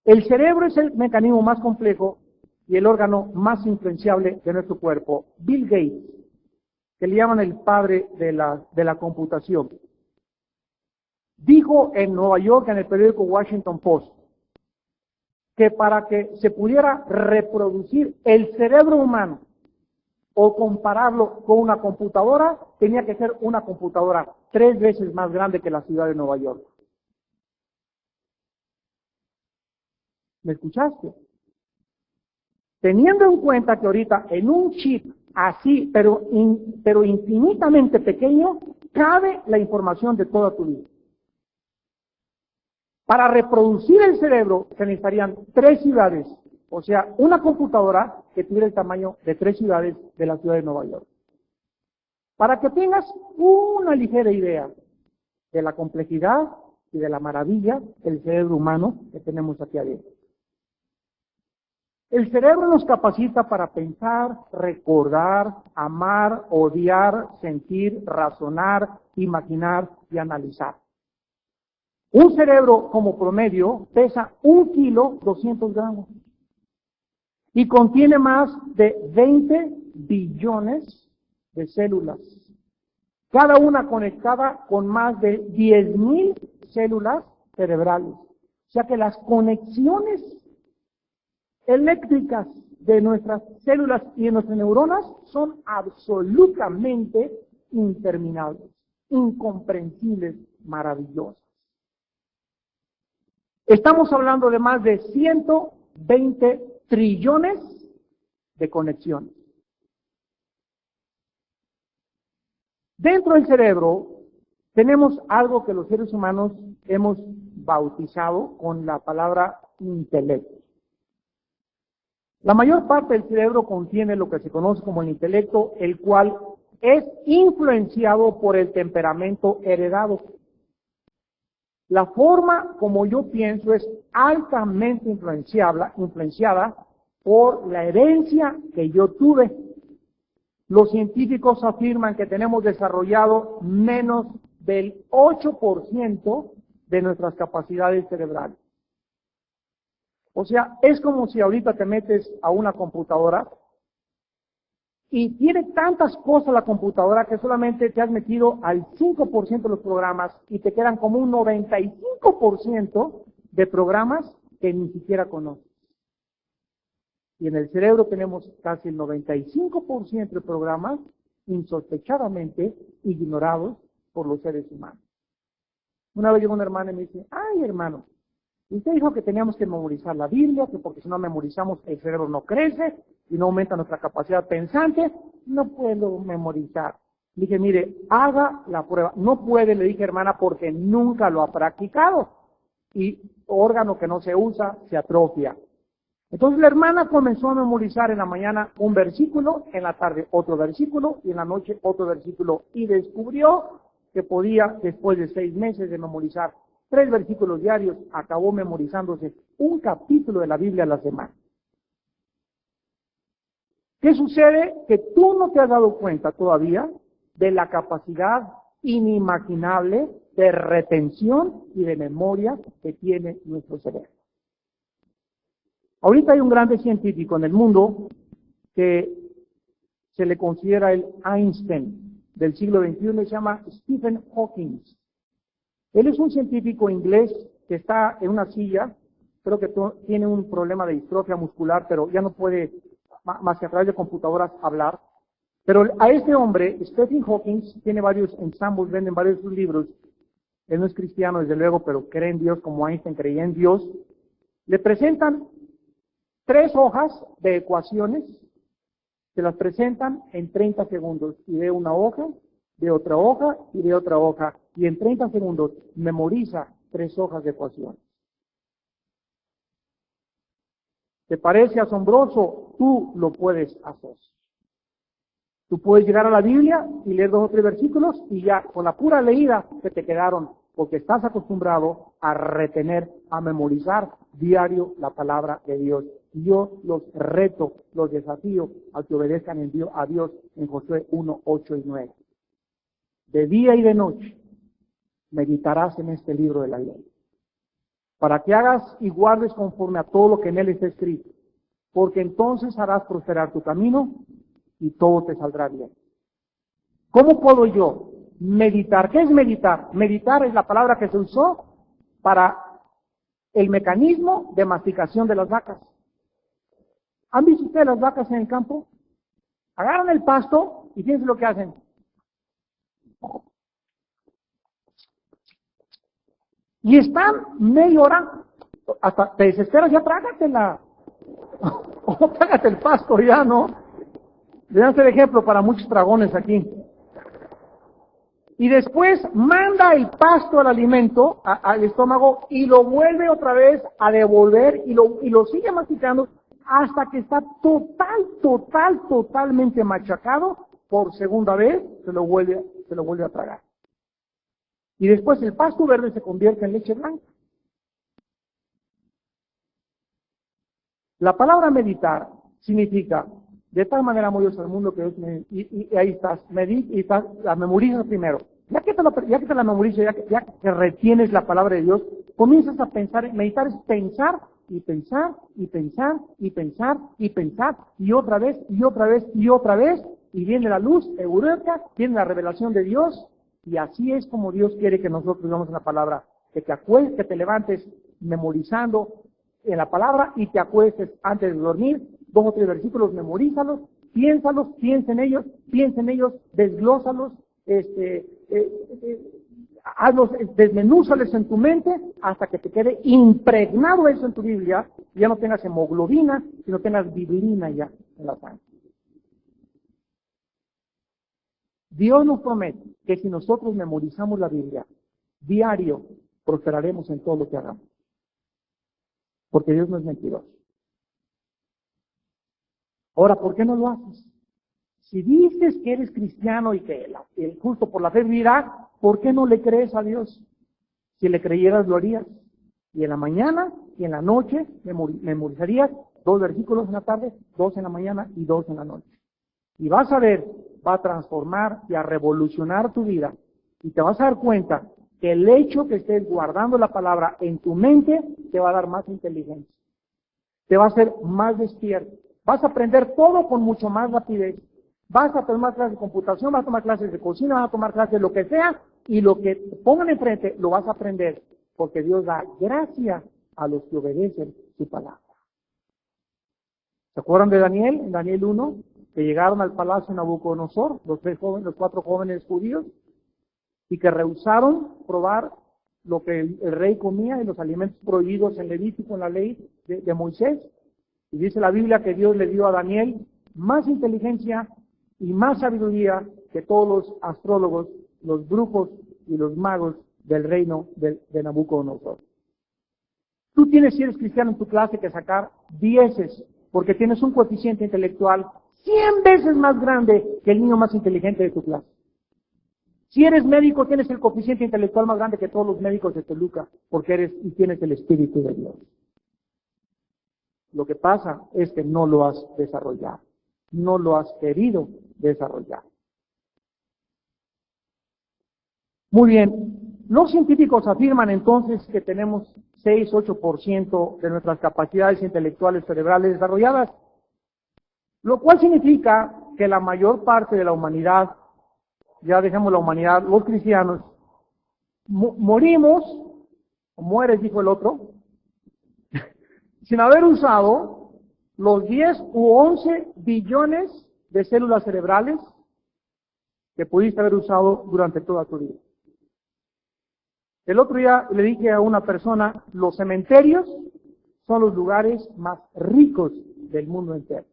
El cerebro es el mecanismo más complejo y el órgano más influenciable de nuestro cuerpo. Bill Gates, que le llaman el padre de la computación, dijo en Nueva York, en el periódico Washington Post, que para que se pudiera reproducir el cerebro humano o compararlo con una computadora, tenía que ser una computadora 3 veces más grande que la ciudad de Nueva York. ¿Me escuchaste? Teniendo en cuenta que ahorita en un chip así, pero infinitamente pequeño, cabe la información de toda tu vida. Para reproducir el cerebro se necesitarían 3 ciudades, o sea, una computadora que tuviera el tamaño de 3 ciudades de la ciudad de Nueva York. Para que tengas una ligera idea de la complejidad y de la maravilla del cerebro humano que tenemos aquí adentro. El cerebro nos capacita para pensar, recordar, amar, odiar, sentir, razonar, imaginar y analizar. Un cerebro como promedio pesa 1 kilo 200 gramos y contiene más de 20 billones de células, cada una conectada con más de 10,000 células cerebrales. O sea que las conexiones eléctricas de nuestras células y de nuestras neuronas son absolutamente interminables, incomprensibles, maravillosas. Estamos hablando de más de 120 trillones de conexiones. Dentro del cerebro tenemos algo que los seres humanos hemos bautizado con la palabra intelecto. La mayor parte del cerebro contiene lo que se conoce como el intelecto, el cual es influenciado por el temperamento heredado. La forma como yo pienso es altamente influenciada por la herencia que yo tuve. Los científicos afirman que tenemos desarrollado menos del 8% de nuestras capacidades cerebrales. O sea, es como si ahorita te metes a una computadora y tiene tantas cosas la computadora que solamente te has metido al 5% de los programas y te quedan como un 95% de programas que ni siquiera conoces. Y en el cerebro tenemos casi el 95% de programas insospechadamente ignorados por los seres humanos. Una vez llegó una hermana y me dice, ay hermano, usted dijo que teníamos que memorizar la Biblia, que porque si no memorizamos el cerebro no crece y no aumenta nuestra capacidad pensante. No puedo memorizar. Le dije, mire, haga la prueba. No puede, le dije, hermana, porque nunca lo ha practicado. Y órgano que no se usa, se atrofia. Entonces la hermana comenzó a memorizar en la mañana un versículo, en la tarde otro versículo y en la noche otro versículo. Y descubrió que podía, después de 6 meses de memorizar 3 versículos diarios, acabó memorizándose un capítulo de la Biblia a la semana. ¿Qué sucede? Que tú no te has dado cuenta todavía de la capacidad inimaginable de retención y de memoria que tiene nuestro cerebro. Ahorita hay un grande científico en el mundo que se le considera el Einstein del siglo XXI, se llama Stephen Hawking. Él es un científico inglés que está en una silla, creo que tiene un problema de distrofia muscular, pero ya no puede, más que a través de computadoras, hablar. Pero a este hombre, Stephen Hawking, tiene varios ensambles, venden varios de sus libros. Él no es cristiano, desde luego, pero cree en Dios como Einstein creía en Dios. Le presentan 3 hojas de ecuaciones, se las presentan en 30 segundos y de una hoja, de otra hoja y de otra hoja. Y en 30 segundos memoriza 3 hojas de ecuaciones. ¿Te parece asombroso? Tú lo puedes hacer. Tú puedes llegar a la Biblia y leer 2 o 3 versículos y ya con la pura leída se te quedaron, porque estás acostumbrado a retener, a memorizar diario la palabra de Dios. Yo los reto, los desafío a que obedezcan a Dios en Josué 1, 8 y 9. De día y de noche meditarás en este libro de la ley. para que hagas y guardes conforme a todo lo que en él está escrito, porque entonces harás prosperar tu camino y todo te saldrá bien. ¿Cómo puedo yo meditar? ¿Qué es meditar? Meditar es la palabra que se usó para el mecanismo de masticación de las vacas. ¿Han visto ustedes las vacas en el campo? Agarran el pasto y fíjense lo que hacen. Y están media hora, hasta te desesperas, ya trágatela. O trágate el pasto ya, ¿no? Deben ser ejemplo para muchos dragones aquí. Y después manda el pasto al alimento, al estómago, y lo vuelve otra vez a devolver y lo sigue masticando hasta que está totalmente machacado. Por segunda vez se lo vuelve a tragar. Y después el pasto verde se convierte en leche blanca. La palabra meditar significa, de tal manera amó Dios al mundo que Dios y ahí estás, la memorizas primero. Ya que te la memorizas, ya que retienes la palabra de Dios, comienzas a pensar, meditar es pensar y pensar y pensar y pensar y pensar y otra vez y otra vez y otra vez, y viene la luz, eureka, viene la revelación de Dios, y así es como Dios quiere que nosotros vivamos en la palabra, que te levantes memorizando en la palabra y te acuestes antes de dormir, 2 o 3 versículos, memorízalos, piensa en ellos, desglósalos, hazlos, desmenúzales en tu mente hasta que te quede impregnado eso en tu Biblia, y ya no tengas hemoglobina, sino tengas biblina ya en la sangre. Dios nos promete que si nosotros memorizamos la Biblia diario, prosperaremos en todo lo que hagamos. Porque Dios no es mentiroso. Ahora, ¿por qué no lo haces? Si dices que eres cristiano y que el justo por la fe vivirá, ¿por qué no le crees a Dios? Si le creyeras, lo harías. Y en la mañana y en la noche memorizarías 2 versículos en la tarde, 2 en la mañana y 2 en la noche. Y vas a ver, va a transformar y a revolucionar tu vida. Y te vas a dar cuenta que el hecho que estés guardando la palabra en tu mente te va a dar más inteligencia. Te va a hacer más despierto. Vas a aprender todo con mucho más rapidez. Vas a tomar clases de computación, vas a tomar clases de cocina, vas a tomar clases de lo que sea, y lo que te pongan enfrente lo vas a aprender, porque Dios da gracia a los que obedecen su palabra. ¿Se acuerdan de Daniel? En Daniel 1, que llegaron al palacio de Nabucodonosor, los 4 jóvenes judíos, y que rehusaron probar lo que el rey comía y los alimentos prohibidos en Levítico, en la ley de Moisés. Y dice la Biblia que Dios le dio a Daniel más inteligencia y más sabiduría que todos los astrólogos, los brujos y los magos del reino de Nabucodonosor. Tú tienes, si eres cristiano en tu clase, que sacar 10, porque tienes un coeficiente intelectual 100 veces más grande que el niño más inteligente de tu clase. Si eres médico, tienes el coeficiente intelectual más grande que todos los médicos de Toluca, porque tienes el Espíritu de Dios. Lo que pasa es que no lo has desarrollado, no lo has querido desarrollar. Muy bien, los científicos afirman entonces que tenemos 6-8% de nuestras capacidades intelectuales cerebrales desarrolladas, lo cual significa que la mayor parte de la humanidad, ya dejemos la humanidad, los cristianos, morimos, o mueres, dijo el otro, sin haber usado los 10 u 11 billones de células cerebrales que pudiste haber usado durante toda tu vida. El otro día le dije a una persona, los cementerios son los lugares más ricos del mundo entero.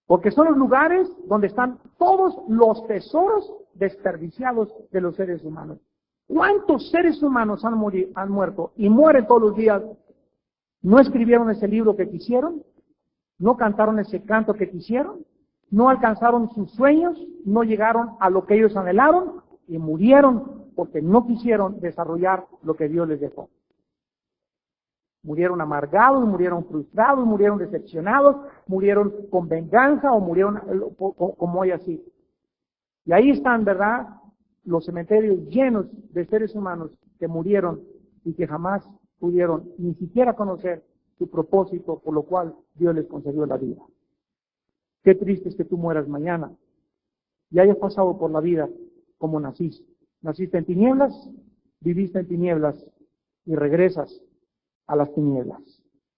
Porque son los lugares donde están todos los tesoros desperdiciados de los seres humanos. ¿Cuántos seres humanos han muerto y mueren todos los días? ¿No escribieron ese libro que quisieron? ¿No cantaron ese canto que quisieron? ¿No alcanzaron sus sueños? ¿No llegaron a lo que ellos anhelaron? Y murieron porque no quisieron desarrollar lo que Dios les dejó. Murieron amargados, murieron frustrados, murieron decepcionados, murieron con venganza o murieron como hoy así. Y ahí están, ¿verdad?, los cementerios llenos de seres humanos que murieron y que jamás pudieron ni siquiera conocer su propósito por lo cual Dios les concedió la vida. Qué triste es que tú mueras mañana y hayas pasado por la vida como naciste. Naciste en tinieblas, viviste en tinieblas y regresas a las tinieblas.